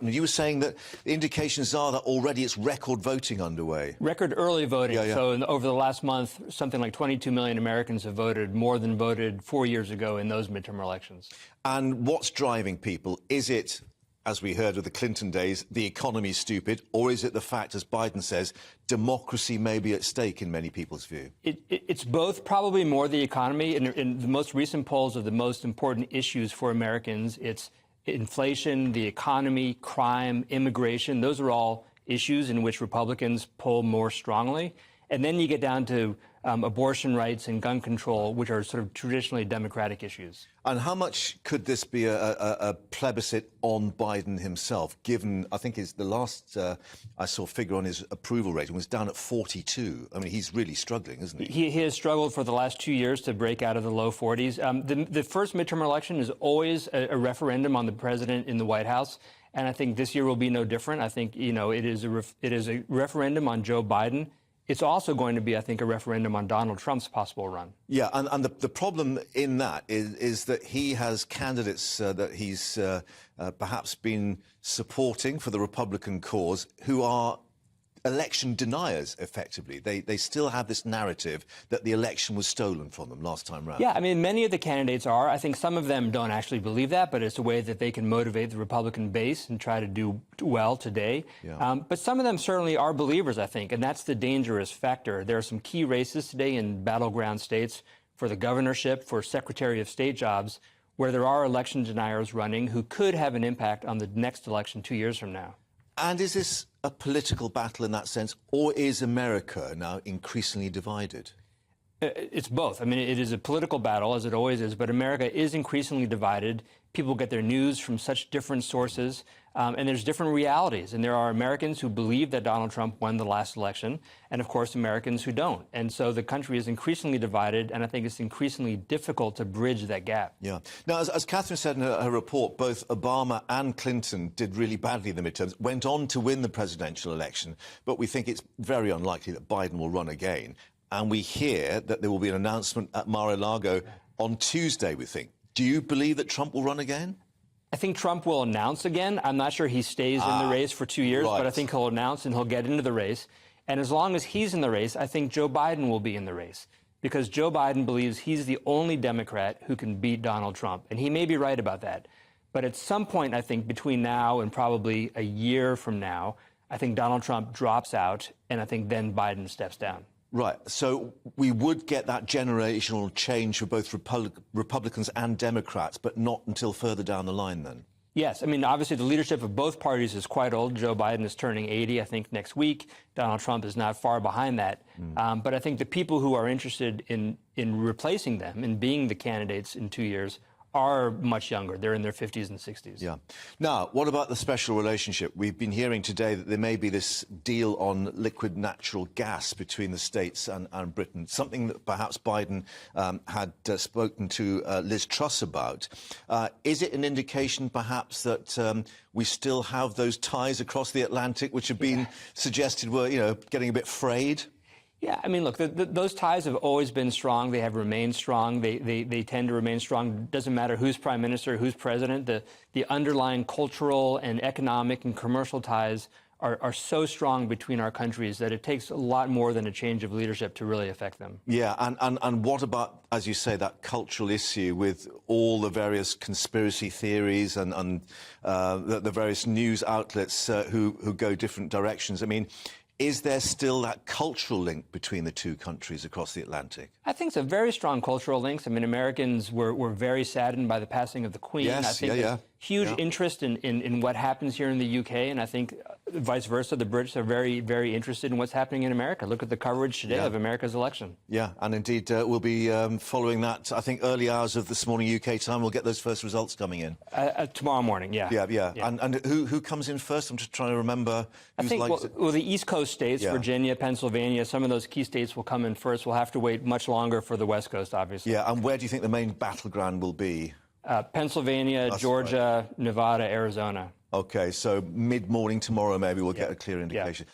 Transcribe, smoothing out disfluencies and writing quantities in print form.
happened? You were saying that the indications are that already it's record voting underway. Record early voting. Yeah. So over the last month, something like 22 million Americans have voted, more than voted 4 years ago in those midterm elections. And what's driving people? Is it, as we heard with the Clinton days, the economy's stupid, or is it the fact, as Biden says, democracy may be at stake in many people's view? It's both, probably more the economy. In the most recent polls of the most important issues for Americans, it's inflation, the economy, crime, immigration. Those are all issues in which Republicans poll more strongly. And then you get down to abortion rights and gun control, which are sort of traditionally Democratic issues. And how much could this be a plebiscite on Biden himself, given, I think, the last I saw figure on his approval rating was down at 42. I mean, he's really struggling, isn't he? He has struggled for the last 2 years to break out of the low 40s. The first midterm election is always a referendum on the president in the White House. And I think this year will be no different. I think, it is a referendum on Joe Biden. It's also going to be, I think, a referendum on Donald Trump's possible run. Yeah, and the problem in that is that he has candidates that he's perhaps been supporting for the Republican cause who are election deniers, effectively. They still have this narrative that the election was stolen from them last time round. Yeah, I mean, many of the candidates are. I think some of them don't actually believe that, but it's a way that they can motivate the Republican base and try to do well today. Yeah. But some of them certainly are believers, I think, and that's the dangerous factor. There are some key races today in battleground states for the governorship, for Secretary of State jobs, where there are election deniers running who could have an impact on the next election 2 years from now. And is this a political battle in that sense, or is America now increasingly divided? It's both. I mean, it is a political battle, as it always is, but America is increasingly divided. People get their news from such different sources, and there's different realities. And there are Americans who believe that Donald Trump won the last election, and, of course, Americans who don't. And so the country is increasingly divided, and I think it's increasingly difficult to bridge that gap. Yeah. Now, as Catherine said in her report, both Obama and Clinton did really badly in the midterms, went on to win the presidential election, but we think it's very unlikely that Biden will run again. And we hear that there will be an announcement at Mar-a-Lago on Tuesday, we think. Do you believe that Trump will run again? I think Trump will announce again. I'm not sure he stays in the race for 2 years, right. But I think he'll announce and he'll get into the race. And as long as he's in the race, I think Joe Biden will be in the race, because Joe Biden believes he's the only Democrat who can beat Donald Trump. And he may be right about that. But at some point, I think between now and probably a year from now, I think Donald Trump drops out, and I think then Biden steps down. Right. So we would get that generational change for both Republicans and Democrats, but not until further down the line then? Yes. I mean, obviously, the leadership of both parties is quite old. Joe Biden is turning 80, I think, next week. Donald Trump is not far behind that. But I think the people who are interested in replacing them and being the candidates in 2 years are much younger. They're in their 50s and 60s. Yeah. Now, what about the special relationship? We've been hearing today that there may be this deal on liquid natural gas between the States and Britain, something that perhaps Biden had spoken to Liz Truss about. Is it an indication, perhaps, that we still have those ties across the Atlantic, which have been suggested were, getting a bit frayed? Yeah, I mean, look, those ties have always been strong. They have remained strong. They tend to remain strong. It doesn't matter who's prime minister, who's president. The underlying cultural and economic and commercial ties are so strong between our countries that it takes a lot more than a change of leadership to really affect them. Yeah, and what about, as you say, that cultural issue with all the various conspiracy theories and the various news outlets who go different directions? I mean, is there still that cultural link between the two countries across the Atlantic? I think it's a very strong cultural links. I mean, Americans were very saddened by the passing of the Queen. Yes, I think there's huge interest in what happens here in the UK, and I think vice versa. The Brits are very, very interested in what's happening in America. Look at the coverage today of America's election. Yeah, and indeed we'll be following that. I think early hours of this morning UK time, we'll get those first results coming in. Tomorrow morning, yeah. And who comes in first? I'm just trying to remember who's well, the East Coast states, Virginia, Pennsylvania, some of those key states will come in first. We'll have to wait much longer for the West Coast, obviously. Yeah, and where do you think the main battleground will be? Pennsylvania, Georgia, Nevada, Arizona. OK, so mid-morning tomorrow maybe we'll get a clear indication.